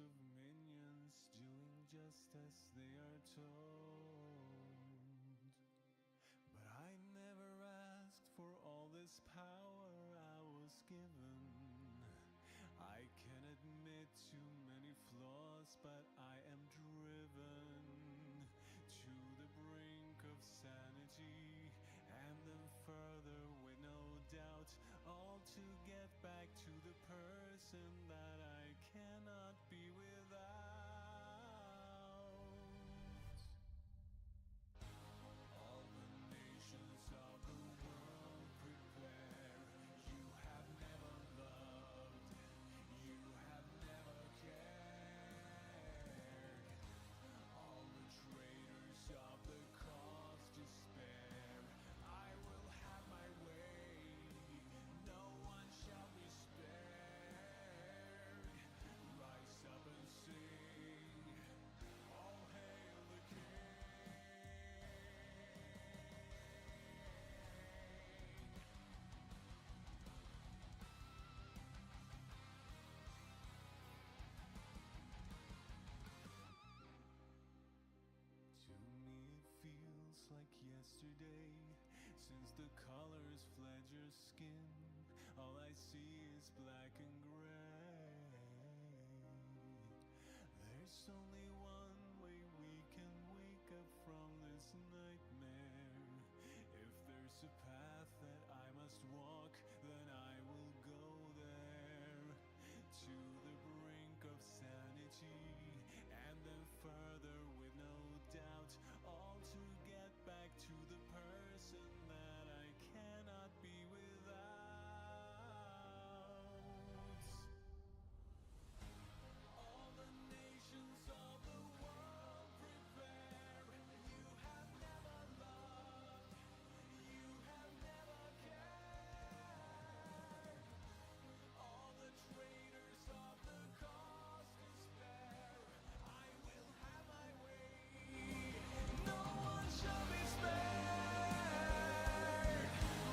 of minions doing just as they are told. But I never asked for all this power I was given. I can admit too many flaws, but I am driven to the brink of sanity, and then further with no doubt, all to get back to the person that I cannot be without. All the nations of the world prepare. You have never loved, you have never cared. All the traitors of the cause despair. I will have my way, no one shall be spared. Rise up and sing, all hail the King. To me it feels like yesterday, since the colors fled your skin. All I see is black and gray. There's only one way we can wake up from this nightmare. If there's a path that I must walk, then I will go there. To the brink of sanity, and then further with no doubt, all to get back to the person that I cannot be without. All the nations of the world prepare. You have never loved, you have never cared. All the traitors of the cause despair. I will have my way, no one shall be spared.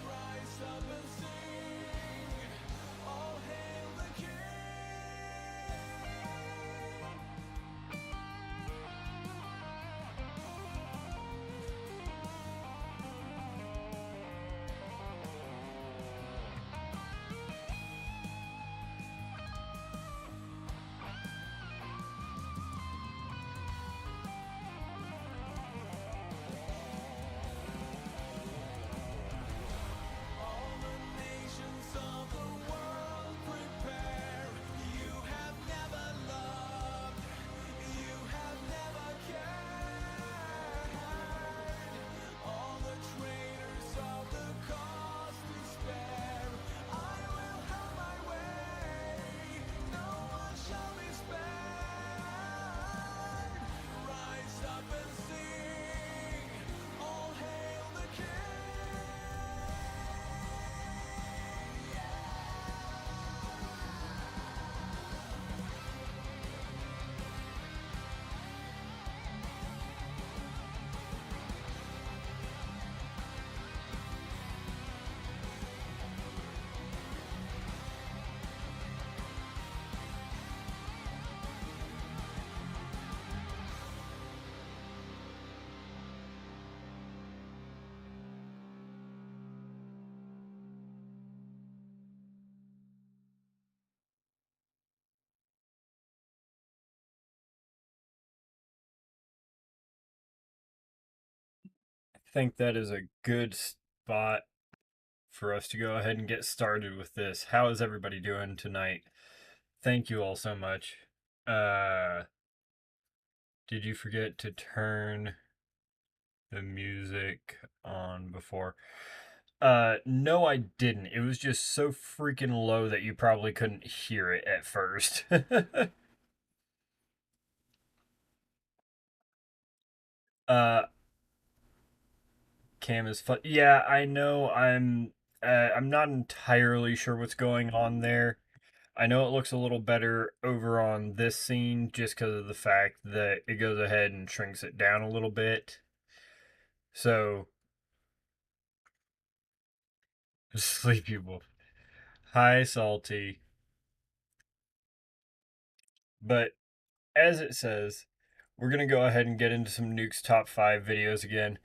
Rise up and sing, all hail the King. All the nations of the world prepare. You have never loved, you have never cared. All the traitors of the cause despair. I will have my way, no one shall be spared. Rise up and sing, all hail the King. I think that is a good spot for us to go ahead and get started with this. How is everybody doing tonight? Thank you all so much. Uh, did you forget to turn the music on before? No, I didn't. It was just so freaking low that you probably couldn't hear it at first. uh, Cam is fun. Yeah, I know. I'm not entirely sure what's going on there. I know it looks a little better over on this scene just because of the fact that it goes ahead and shrinks it down a little bit. So, Sleepy Wolf. Hi, Salty. But as it says, we're going to go ahead and get into some Nuke's top 5 videos again.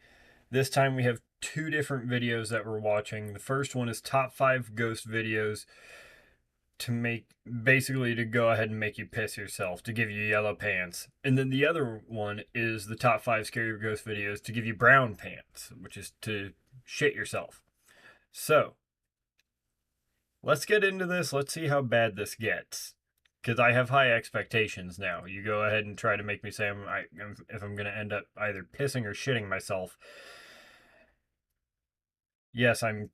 This time we have 2 different videos that we're watching. The first one is top 5 ghost videos to go ahead and make you piss yourself, to give you yellow pants. And then the other one is the top 5 scary ghost videos to give you brown pants, which is to shit yourself. So, let's get into this. Let's see how bad this gets. Because I have high expectations now. You go ahead and try to make me say if I'm going to end up either pissing or shitting myself. Yes, I'm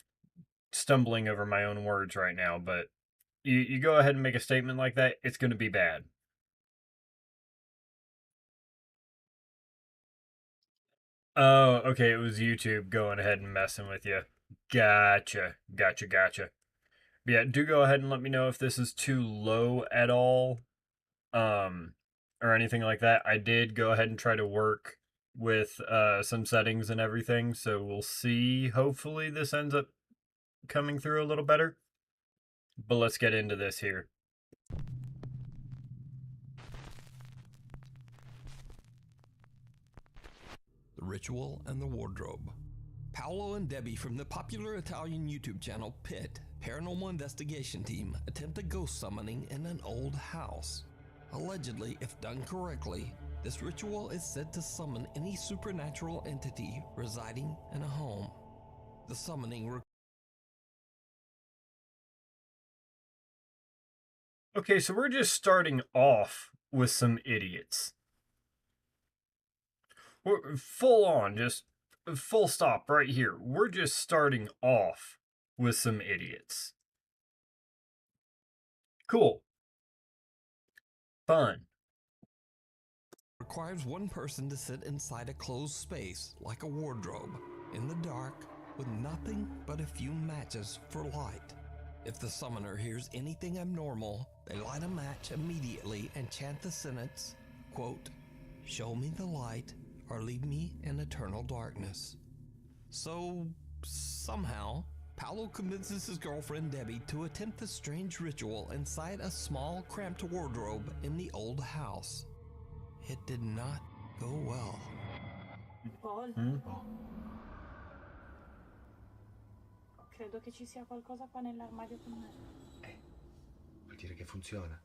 stumbling over my own words right now, but you go ahead and make a statement like that, it's going to be bad. Oh, okay, it was YouTube going ahead and messing with you. Gotcha. Yeah, do go ahead and let me know if this is too low at all, or anything like that. I did go ahead and try to work with some settings and everything, so we'll see. Hopefully this ends up coming through a little better. But let's get into this here. The Ritual and the Wardrobe. Paolo and Debbie from the popular Italian YouTube channel Pit Paranormal Investigation Team attempt a ghost summoning in an old house. Allegedly, if done correctly, this ritual is said to summon any supernatural entity residing in a home. The summoning Okay, so we're just starting off with some idiots. We're full on, just full stop right here. We're just starting off with some idiots. Cool. Fun. requires one person to sit inside a closed space, like a wardrobe, in the dark, with nothing but a few matches for light. If the summoner hears anything abnormal, they light a match immediately and chant the sentence, quote, "Show me the light or leave me in eternal darkness." So, somehow, Paolo convinces his girlfriend Debbie to attempt the strange ritual inside a small, cramped wardrobe in the old house. It did not go well. Paul? Credo che ci sia qualcosa qua nell'armadio con me. Vuol dire che funziona.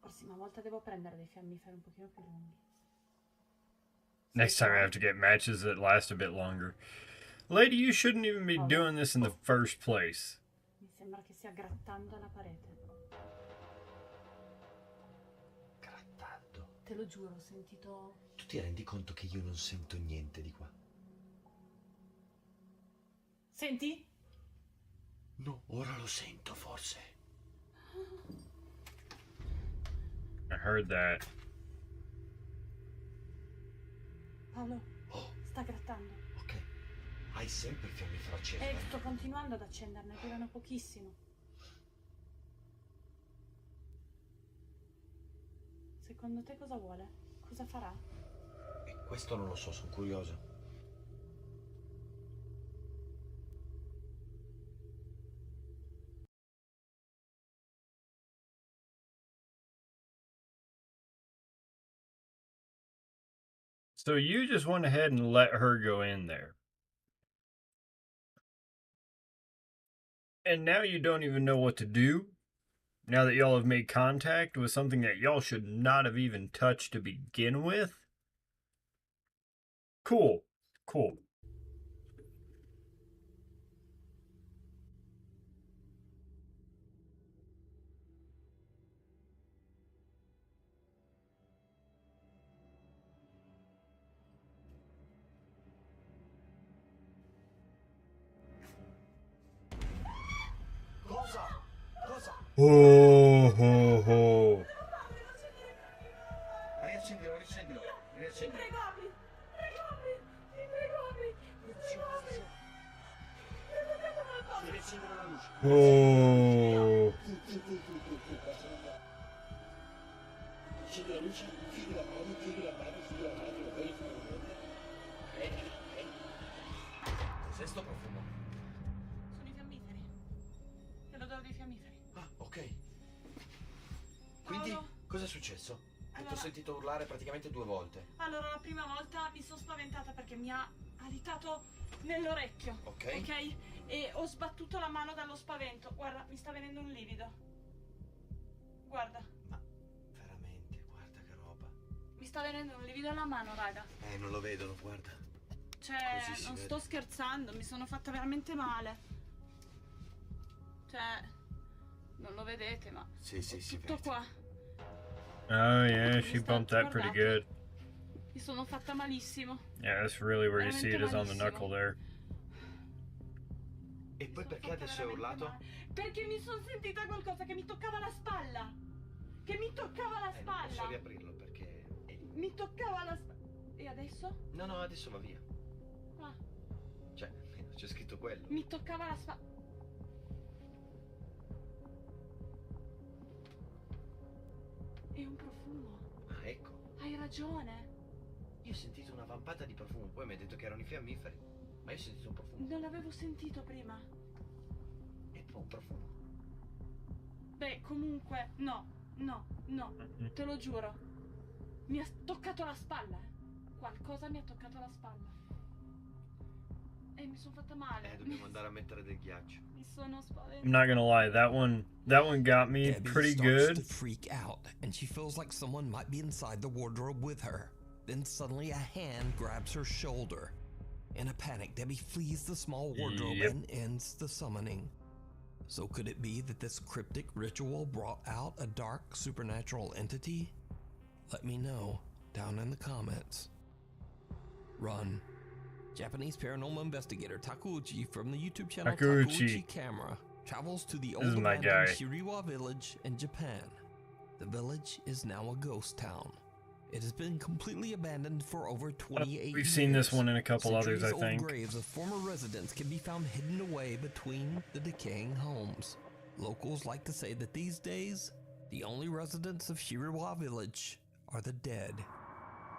Prossima volta devo prendere dei fiammiferi un pochino più lunghi. Next time I have to get matches that last a bit longer. Lady, you shouldn't even be doing this in the first place. Mi sembra che stia grattando la parete. Grattando? Te lo giuro, ho sentito... Tu ti rendi conto che io non sento niente di qua? Senti? No, ora lo sento forse. I heard that. Paolo, sta grattando. Ok, hai sempre il fiammifero acceso. Sto continuando ad accenderne, durano pochissimo. Secondo te cosa vuole? Cosa farà? Questo non lo so, sono curioso. So you just went ahead and let her go in there. And now you don't even know what to do? Now that y'all have made contact with something that y'all should not have even touched to begin with? Cool. Cosa? Oh, ho, ho. Riaccendilo. Ti prego, apri! Ti prego, apri! Riaccendilo la luce. Oh. Accendi la luce, chiudi la radio, poi... Cos'è sto profumo? Sono i successo? Allora- Ti ho sentito urlare praticamente 2 volte. Allora, la prima volta mi sono spaventata perché mi ha ditato nell'orecchio. Ok. Ok? E ho sbattuto la mano dallo spavento. Guarda, mi sta venendo un livido. Guarda, Ma veramente, guarda che roba. mi sta venendo un livido alla mano, raga. Non lo vedono, guarda. Cioè, Così si non vede. sto scherzando, mi sono fatta veramente male. Cioè, non lo vedete, ma Sì, sì, ho si tutto vede. qua. Oh yeah, she bumped that pretty good. Mi sono fatta malissimo. Yeah, that's really where you see it, is on the Veramente knuckle there. E Mi poi sono perché fatta adesso hai veramente urlato? male. Perché mi sono sentita qualcosa che mi toccava la spalla. Che mi toccava la Non spalla. posso riaprirlo perché... Mi toccava la spalla. E adesso? No, adesso va via. Ah, Cioè, c'è scritto quello. mi toccava la spalla. È un profumo. Ah, ecco. Hai ragione. Io ho sentito una vampata di profumo, poi mi hai detto che erano i fiammiferi. Ma io ho sentito un profumo. Non l'avevo sentito prima. E poi un profumo. Beh, comunque, no. Te lo giuro. Mi ha toccato la spalla. Qualcosa mi ha toccato la spalla. E mi sono fatta male. Dobbiamo andare a mettere del ghiaccio. Mi sono spaventata. I'm not gonna lie, that one got me Debbie pretty starts good. to freak out, and she feels like someone might be inside the wardrobe with her. Then suddenly a hand grabs her shoulder. In a panic, Debbie flees the small wardrobe Yep. and ends the summoning. So could it be that this cryptic ritual brought out a dark supernatural entity? Let me know down in the comments. Run. Japanese paranormal investigator Takuuchi from the YouTube channel Takuuchi. Takuuchi Camera travels to the This old is my abandoned guy. Shiriwa village in Japan. The village is now a ghost town. It has been completely abandoned for over 28 years. We've seen this one in a couple others, I Centuries-old think. graves of former residents can be found hidden away between the decaying homes. Locals like to say that these days, the only residents of Shiriwa village are the dead.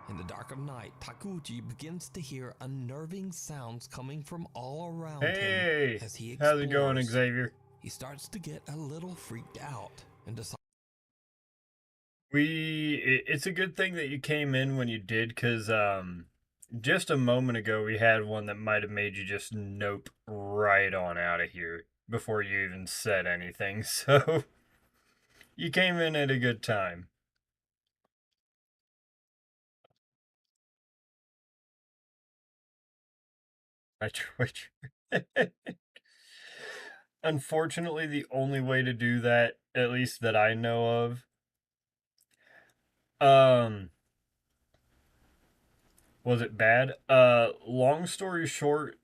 In the dark of night, Takuchi begins to hear unnerving sounds coming from all around Hey, him as he explores. how's it going, Xavier? He starts to get a little freaked out and decides It's a good thing that you came in when you did, because just a moment ago we had one that might have made you just nope right on out of here before you even said anything. So you came in at a good time. I tried. Unfortunately, the only way to do that, at least that I know of, was it bad? Long story short,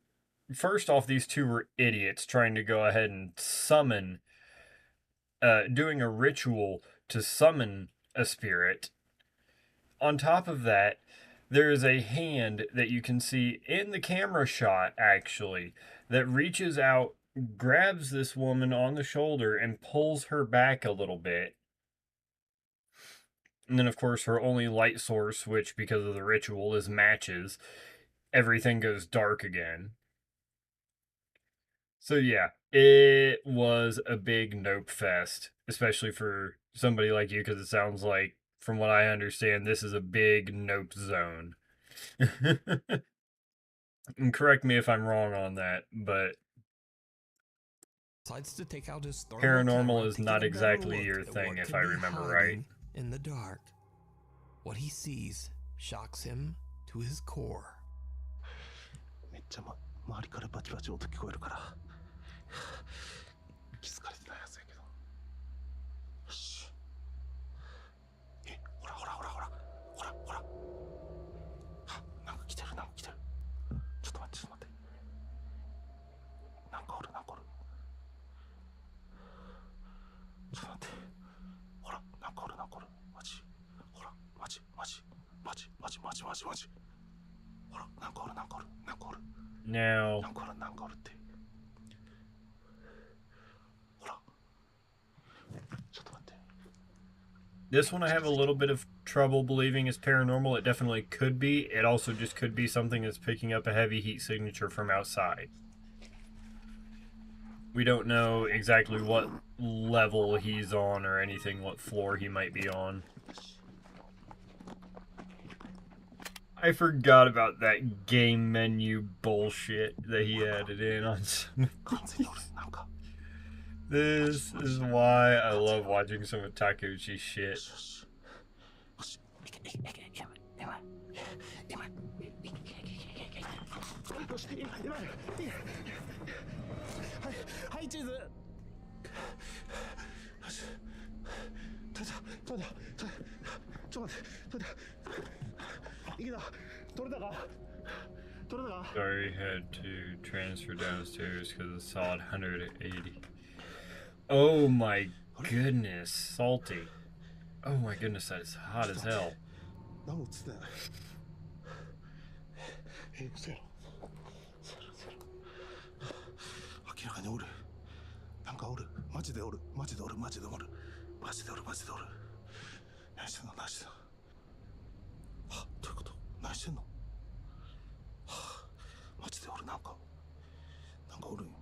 first off, these two were idiots trying to go ahead and summon, doing a ritual to summon a spirit. On top of that, there is a hand that you can see in the camera shot, actually, that reaches out, grabs this woman on the shoulder, and pulls her back a little bit. And then, of course, her only light source, which, because of the ritual, is matches, everything goes dark again. So, yeah, it was a big nope fest, especially for somebody like you, because it sounds like, from what I understand, this is a big nope zone. And correct me if I'm wrong on that, but to take out his thermal paranormal camera is to not get a better exactly look your at thing, what if could I be remember right. hiding in the dark. What he sees shocks him to his core. めっちゃ、周りからバチバチ音聞こえるから気づかれてないはずやけど。よし。ほらほらほらほらほらほら。なんか来てるなんか来てる。ちょっと待ってちょっと待って。なんかおるなんかおる。ちょっと待って。ほらなんかおるなんかおる。マジ。ほらマジマジマジマジマジマジマジ。ほらなんかおるなんかおるなんかおる。 Now, なんかおるなんかおるって。ほら。ちょっと待って。 this one I have a little bit of trouble believing is paranormal. It definitely could be. It also just could be something that's picking up a heavy heat signature from outside. We don't know exactly what level he's on or anything, what floor he might be on. I forgot about that game menu bullshit that he added in on some. 完全に俺なんか This is why I love watching some of Takeuchi's shit. よしよしよしいけいけいけいけ今今よし今はいチーズよし取れたちょっと待って取れたいけた取れたか Sorry, had to transfer downstairs because it's solid 180. Oh my goodness, salty. Oh my goodness, that is hot as hell. 何も映ってない嘘やろ明らかにおるなんかおるマジでおる何してんの何してんのはどういうこと何してんのはマジでおるなんかおるんよ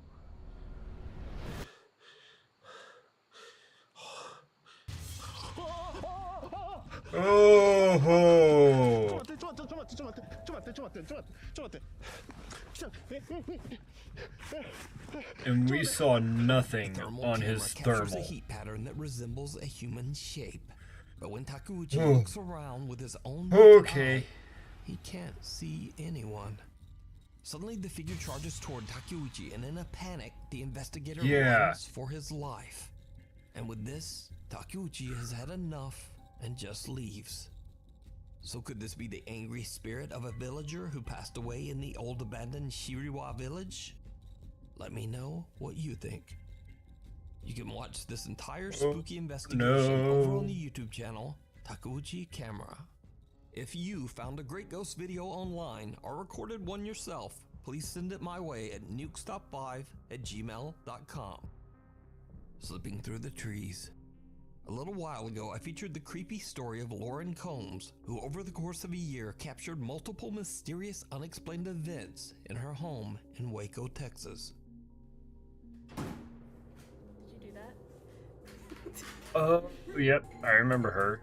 Oh! ちょ待って And we saw nothing Thermal on camera his captures a thermal. heat pattern that resembles a human shape. But when Takeuchi Oh. looks around with his own Okay. eye, he can't see anyone. Suddenly, the figure charges toward Takeuchi, and in a panic, the investigator Yeah. runs for his life. And with this, Takeuchi has had enough and just leaves. So could this be the angry spirit of a villager who passed away in the old abandoned Shiriwa village? Let me know what you think. You can watch this entire spooky investigation over on the YouTube channel, Takeuchi Camera. If you found a great ghost video online or recorded one yourself, please send it my way at nukestop5@gmail.com. Slipping through the trees. A little while ago, I featured the creepy story of Lauren Combs, who over the course of a year captured multiple mysterious unexplained events in her home in Waco, Texas. Did you do that? Yep, I remember her.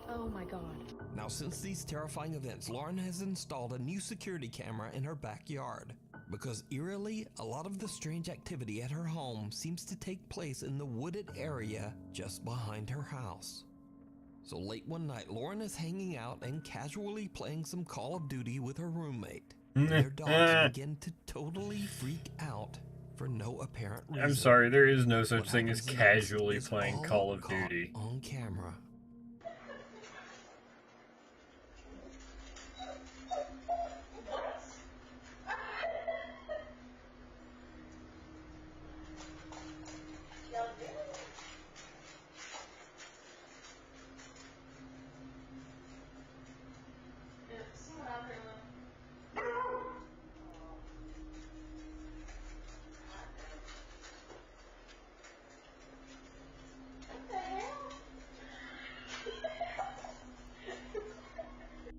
Oh my god. Now, since these terrifying events, Lauren has installed a new security camera in her backyard. Because eerily, a lot of the strange activity at her home seems to take place in the wooded area just behind her house. So late one night, Lauren is hanging out and casually playing some Call of Duty with her roommate. And their dogs begin to totally freak out for no apparent reason. I'm sorry, there is no such What thing as happens casually next is playing all Call of caught Duty. on camera.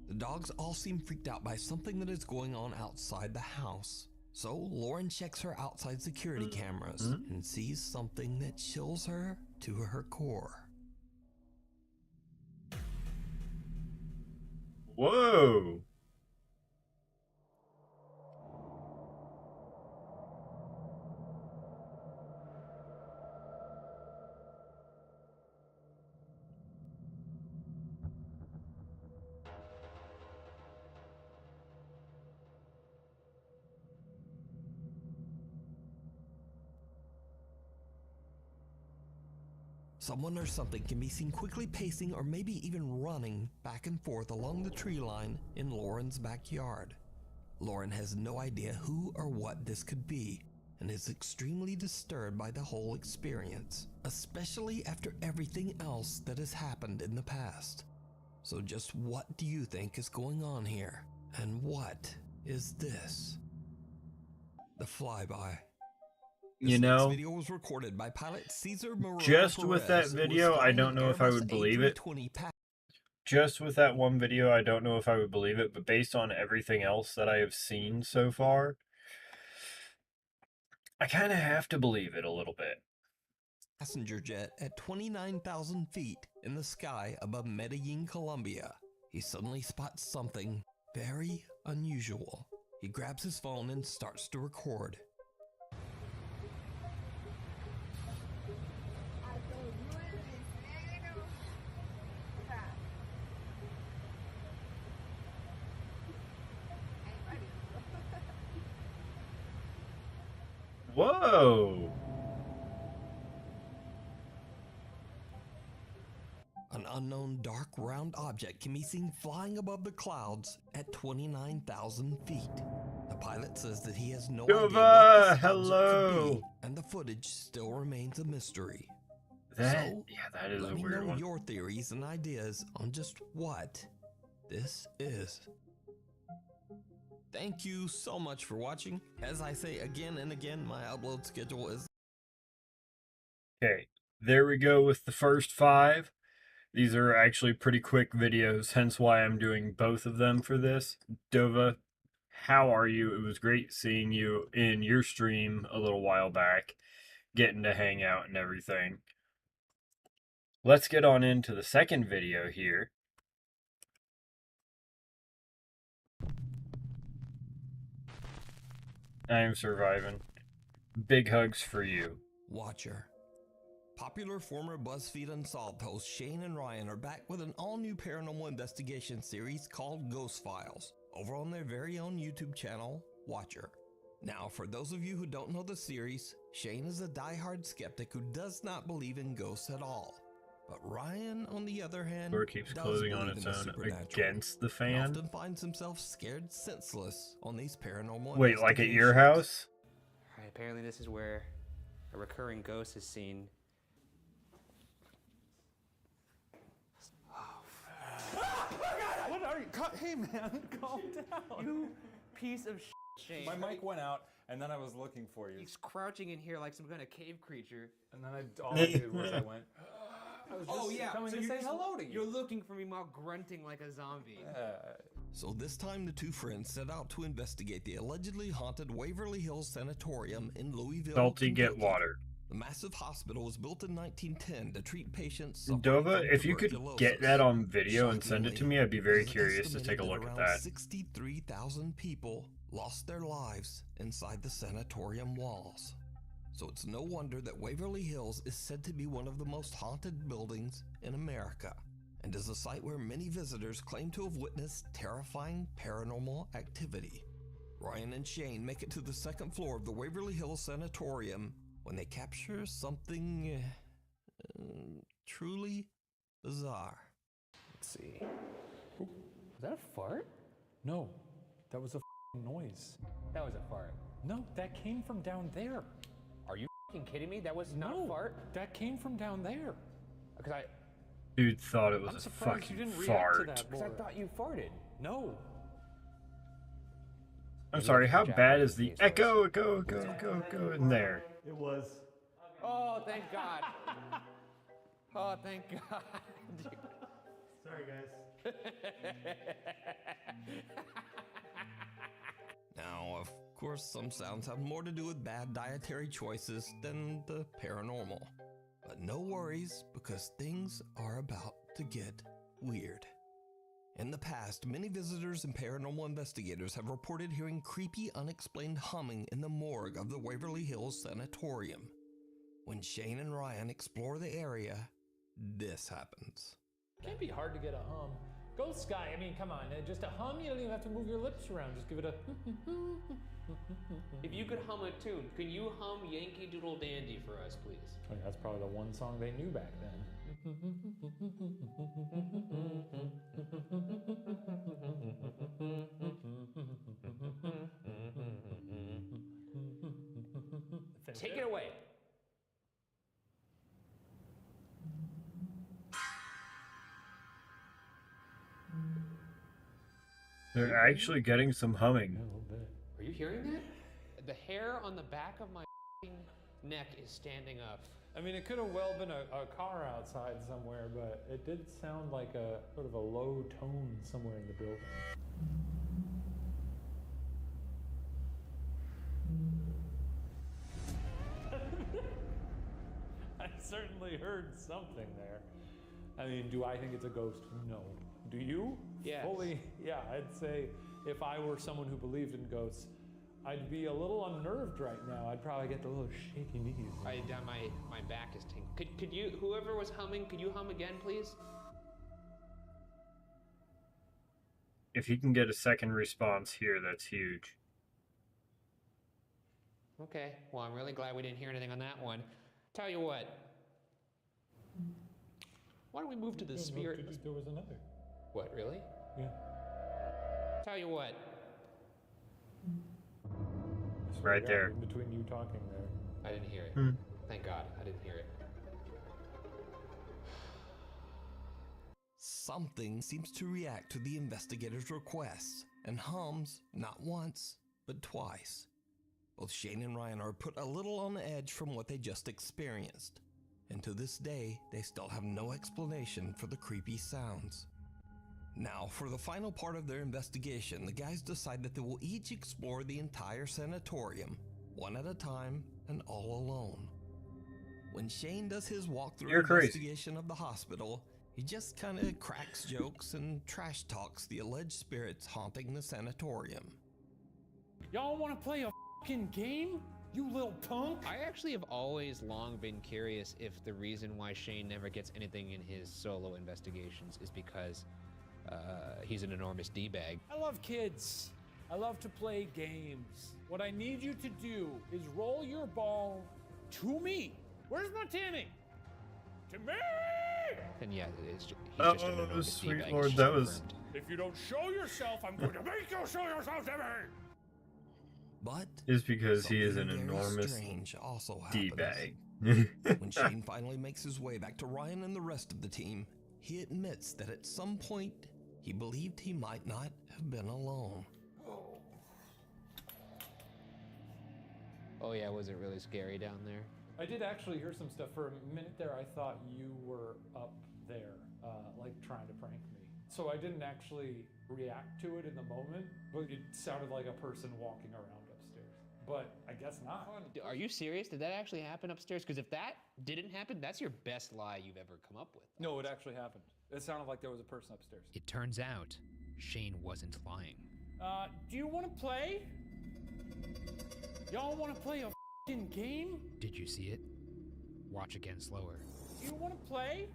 The dogs all seem freaked out by something that is going on outside the house. So Lauren checks her outside security cameras and sees something that chills her to her core. Whoa! Someone or something can be seen quickly pacing or maybe even running back and forth along the tree line in Lauren's backyard. Lauren has no idea who or what this could be and is extremely disturbed by the whole experience, especially after everything else that has happened in the past. So just what do you think is going on here? And what is this? the flyby. You This next know, video was recorded by pilot Cesar Moreno just with that Perez, who was video, I flying don't an know if I Airbus would believe it. A320 Just with that one video, I don't know if I would believe it, but based on everything else that I have seen so far, I kind of have to believe it a little bit. passenger jet at 29,000 feet in the sky above Medellin, Colombia. He suddenly spots something very unusual. He grabs his phone and starts to record. Whoa! An unknown dark round object can be seen flying above the clouds at 29,000 feet. The pilot says that he has no idea what this object could hello. be, and the footage still remains a mystery. That So, is let a me weird know one. your theories and ideas on just what this is. Thank you so much for watching. As I say again and again, my upload schedule is... Okay, there we go with the first 5. These are actually pretty quick videos, hence why I'm doing both of them for this. Dova, how are you? It was great seeing you in your stream a little while back, getting to hang out and everything. Let's get on into the second video here. I am surviving. Big hugs for you. Watcher. Popular former BuzzFeed Unsolved hosts Shane and Ryan are back with an all-new paranormal investigation series called Ghost Files, over on their very own YouTube channel, Watcher. Now, for those of you who don't know the series, Shane is a die-hard skeptic who does not believe in ghosts at all. But Ryan, on the other hand, Door keeps does closing on believe its in the own supernatural, against the and fan. often finds himself scared senseless on these paranormal Wait, like at your investigations. house? Alright, apparently this is where a recurring ghost is seen. What are you? Hey, man, calm down. You piece of shit, Shane. My mic went out, and then I was looking for you. He's crouching in here like some kind of cave creature. And then all I did was I went, I was Oh just yeah, coming so to you're say just- hello to you. You're looking for me while grunting like a zombie. So this time the two friends set out to investigate the allegedly haunted Waverly Hills Sanatorium in Louisville, Salty, get Kentucky. water. The massive hospital was built in 1910 to treat patients suffering Dova, from if you could get that on video and send it to me, I'd be very curious to take a look at that. 63,000 people lost their lives inside the sanatorium walls. So it's no wonder that Waverly Hills is said to be one of the most haunted buildings in America, and is a site where many visitors claim to have witnessed terrifying paranormal activity. Ryan and Shane make it to the second floor of the Waverly Hills Sanatorium when they capture something truly bizarre. Let's see. Ooh, was that a fart? No, that was a noise. That was a fart. No, that came from down there. Are you kidding me? That was not No, a fart? that came from down there. Because Dude thought it was I'm a surprised you fucking didn't react to fart. that I more. thought you farted. No. I'm sorry, how bad is the echo in there? It was. Oh, thank God. Oh, thank God. Sorry, guys. Now, of course, some sounds have more to do with bad dietary choices than the paranormal. But no worries, because things are about to get weird. In the past, many visitors and paranormal investigators have reported hearing creepy, unexplained humming in the morgue of the Waverly Hills Sanatorium. When Shane and Ryan explore the area, this happens. Can't be hard to get a hum. Ghost Sky, I mean, come on, just a hum, you don't even have to move your lips around, just give it a... If you could hum a tune, can you hum Yankee Doodle Dandy for us, please? I mean, that's probably the one song they knew back then. Take it away. They're actually getting some humming. A little bit. Are you hearing that? The hair on the back of my neck is standing up. I mean, it could have well been a car outside somewhere, but it did sound like a sort of a low tone somewhere in the building. I certainly heard something there. I mean, do I think it's a ghost? No. Do you? Yes. Fully, yeah, I'd say if I were someone who believed in ghosts, I'd be a little unnerved right now. I'd probably get the little shaky knees. My back is tingling. Could you, whoever was humming, could you hum again, please? If you can get a second response here, that's huge. Okay, well, I'm really glad we didn't hear anything on that one. Tell you what. Why don't we move to the spirit? There was another. What, really? Yeah. Tell you what. Right there. In between you talking there. I didn't hear it. Thank God, I didn't hear it. Something seems to react to the investigator's requests and hums not once, but twice. Both Shane and Ryan are put a little on edge from what they just experienced, and to this day, they still have no explanation for the creepy sounds. Now, for the final part of their investigation, the guys decide that they will each explore the entire sanatorium, one at a time and all alone. When Shane does his walkthrough investigation of the hospital, he just kind of cracks jokes and trash talks the alleged spirits haunting the sanatorium. Y'all want to play a fucking game? You little punk! I actually have always long been curious if the reason why Shane never gets anything in his solo investigations is because he's an enormous D-bag. I love kids. I love to play games. What I need you to do is roll your ball to me. Where's my Timmy? To me! And yeah, he's just an enormous sweet D-bag. Lord, It's that just was... confirmed. If you don't show yourself, I'm going to make you show yourself to me! But is because he is an something very enormous strange also happens. D-bag. When Shane finally makes his way back to Ryan and the rest of the team, he admits that at some point, he believed he might not have been alone. Oh yeah, was it really scary down there? I did actually hear some stuff. For a minute there, I thought you were up there, like trying to prank me. So I didn't actually react to it in the moment, but it sounded like a person walking around upstairs. But I guess not. Are you serious? Did that actually happen upstairs? Because if that didn't happen, that's your best lie you've ever come up with. No, it actually happened. It sounded like there was a person upstairs. It turns out Shane wasn't lying. Do you want to play? Y'all want to play a f***ing game? Did you see it? Watch again slower. Do you want to play?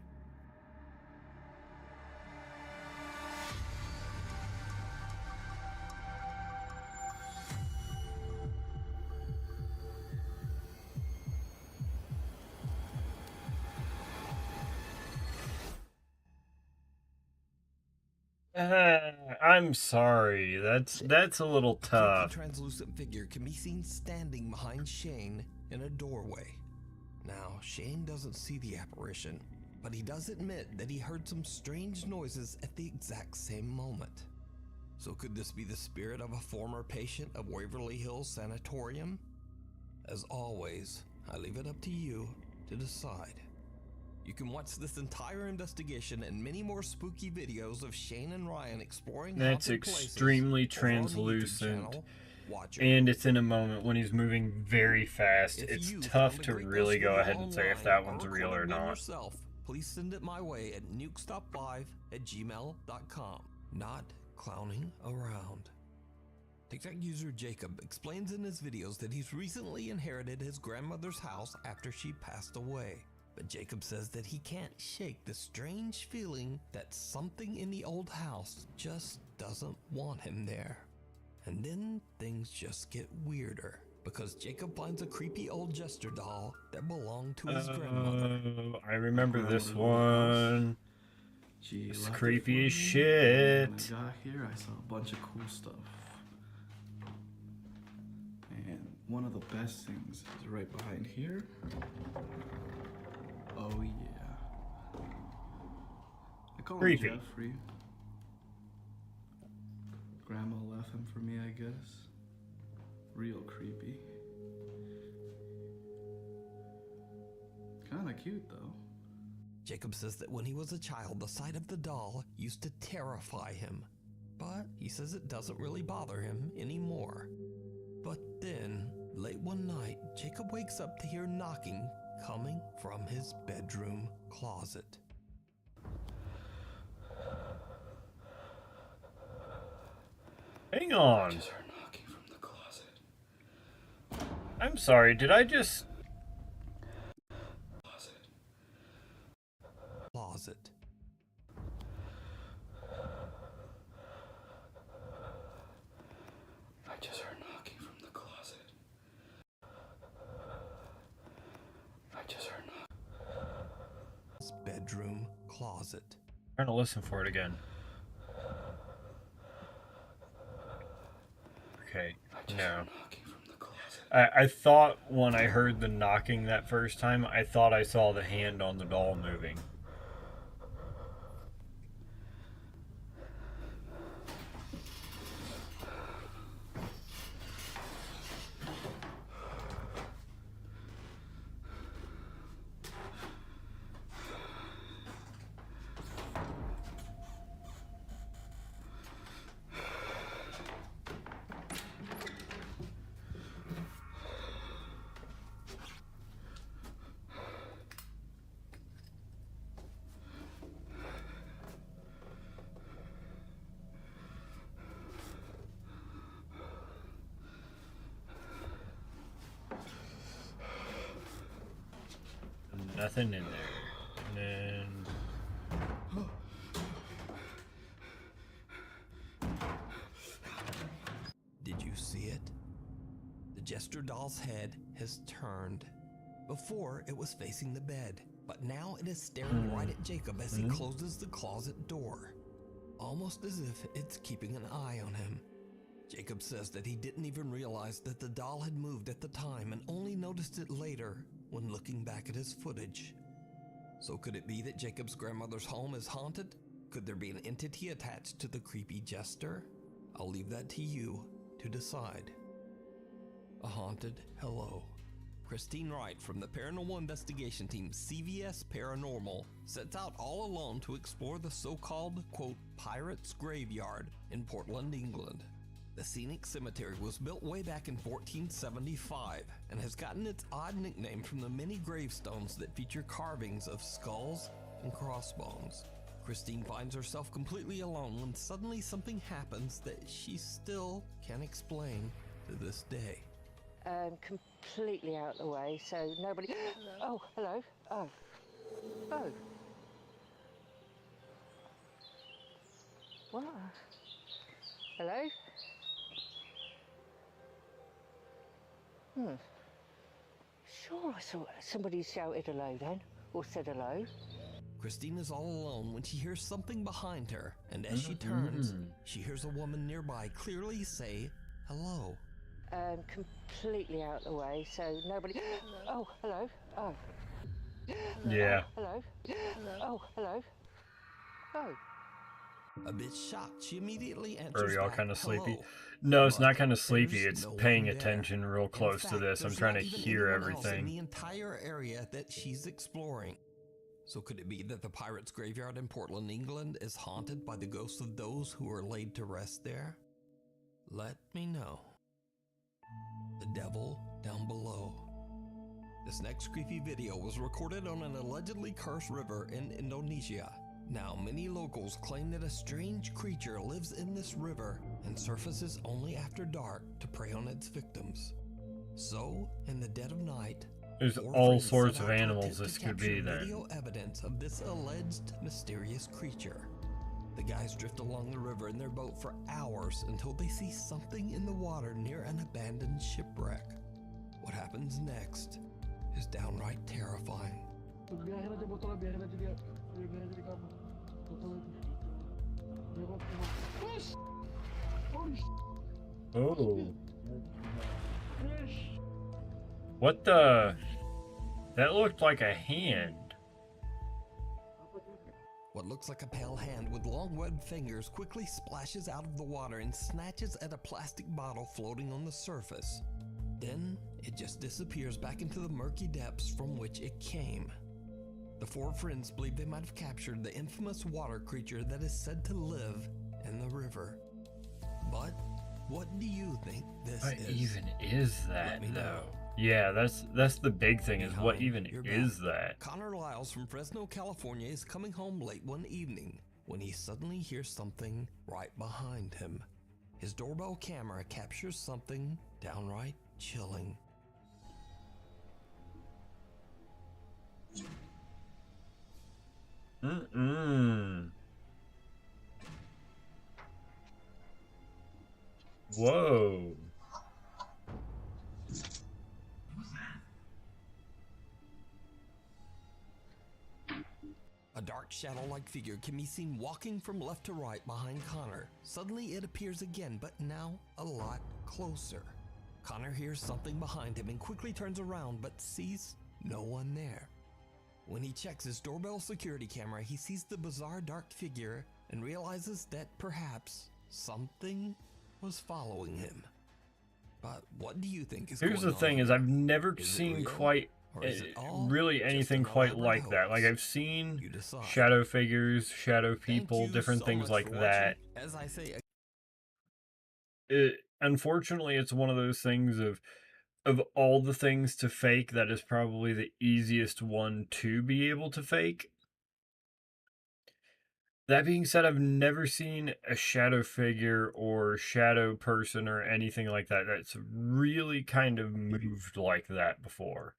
I'm sorry. That's a little A tough. translucent figure can be seen standing behind Shane in a doorway. Now, Shane doesn't see the apparition, but he does admit that he heard some strange noises at the exact same moment. So could this be the spirit of a former patient of Waverly Hills Sanatorium? As always, I leave it up to you to decide. You can watch this entire investigation and many more spooky videos of Shane and Ryan exploring That's haunted places extremely over on the YouTube translucent. channel. Watch And it's in a moment when he's moving very fast. If It's you tough found a to great really ghost go video ahead and say if online that one's or real or recorded one not. yourself, please send it my way at nukestop5@gmail.com. Not clowning around. TikTok user Jacob explains in his videos that he's recently inherited his grandmother's house after she passed away. But Jacob says that he can't shake the strange feeling that something in the old house just doesn't want him there. And then things just get weirder because Jacob finds a creepy old jester doll that belonged to his grandmother. I remember this one. She It's left it creepy for as me. shit. When I got here, I saw a bunch of cool stuff. And one of the best things is right behind here. Oh yeah. I call Creepy. him Jeffrey. Grandma left him for me, I guess. Real creepy. Kinda cute though. Jacob says that when he was a child, the sight of the doll used to terrify him. But he says it doesn't really bother him anymore. But then, late one night, Jacob wakes up to hear knocking coming from his bedroom closet. Hang on. Just heard knocking from the closet. I'm sorry, did I just... Closet. I just heard knocking from the closet. I just heard His bedroom closet. trying to listen for it again. Okay, no. I thought when I heard the knocking that first time, I thought I saw the hand on the doll moving. Nothing in there. And Did you see it? The Jester doll's head has turned. Before, it was facing the bed, but now it is staring right at Jacob as he closes the closet door. Almost as if it's keeping an eye on him. Jacob says that he didn't even realize that the doll had moved at the time and only noticed it later when looking back at his footage. So could it be that Jacob's grandmother's home is haunted? Could there be an entity attached to the creepy Jester? I'll leave that to you to decide. A haunted hello. Christine Wright from the paranormal investigation team CVS Paranormal sets out all alone to explore the so-called, quote, Pirates Graveyard in Portland, England. The scenic cemetery was built way back in 1475 and has gotten its odd nickname from the many gravestones that feature carvings of skulls and crossbones. Christine finds herself completely alone when suddenly something happens that she still can't explain to this day. Completely out of the way, so nobody... Oh, hello. Oh. Oh. What? Hello? Sure, I saw somebody shouted hello then, or said hello. Christine is all alone when she hears something behind her, and as she turns, she hears a woman nearby clearly say hello. Completely out of the way, so nobody... Oh, hello. Oh. yeah. Hello. Oh, hello. Oh. A bit shocked, she immediately answers Are y'all back, kind of sleepy? hello. No, it's But not kind of sleepy. there's It's no paying one there. attention real close In to fact, this. I'm there's trying to not even hear anyone else in everything. the entire area that she's exploring. So could it be that the Pirates Graveyard in Portland, England is haunted by the ghosts of those who are laid to rest there? Let me know. The devil down below. This next creepy video was recorded on an allegedly cursed river in Indonesia. Now, many locals claim that a strange creature lives in this river and surfaces only after dark to prey on its victims. So, in the dead of night, There's four all friends sorts set of out to animals attempt this to could be capture then. video evidence of this alleged mysterious creature. The guys drift along the river in their boat for hours until they see something in the water near an abandoned shipwreck. What happens next is downright terrifying. Oh. What the? That looked like a hand. What looks like a pale hand with long webbed fingers quickly splashes out of the water and snatches at a plastic bottle floating on the surface. Then it just disappears back into the murky depths from which it came. The four friends believe they might have captured the infamous water creature that is said to live in the river. But what do you think this What is? even is that, Let me though? know. Yeah, that's the big thing, is what Behind even your is back, that? Connor Lyles from Fresno, California is coming home late one evening when he suddenly hears something right behind him. His doorbell camera captures something downright chilling. Whoa. A dark shadow-like figure can be seen walking from left to right behind Connor. Suddenly it appears again, but now a lot closer. Connor hears something behind him and quickly turns around, but sees no one there. When he checks his doorbell security camera, he sees the bizarre dark figure and realizes that perhaps something was following him. But what do you think is Here's going the on thing: here? is I've never Is it seen real, quite or is it all really just anything an quite elaborate like that. Like, hoax? I've seen You decide. shadow figures, shadow Thank people, you different so things much like for that. watching. As I say, Unfortunately, it's one of those things of all the things to fake, that is probably the easiest one to be able to fake. That being said, I've never seen a shadow figure or shadow person or anything like that that's really kind of moved like that before.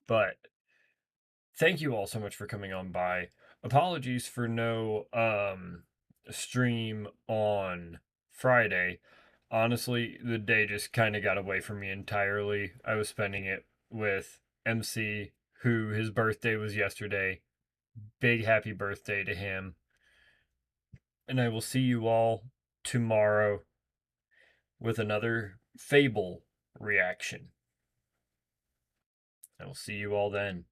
But thank you all so much for coming on by. Apologies for no stream on Friday. Honestly, the day just kind of got away from me entirely. I was spending it with MC, who his birthday was yesterday. Big happy birthday to him. And I will see you all tomorrow with another Fable reaction. I will see you all then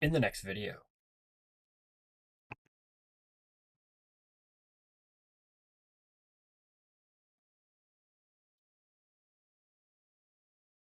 in the next video.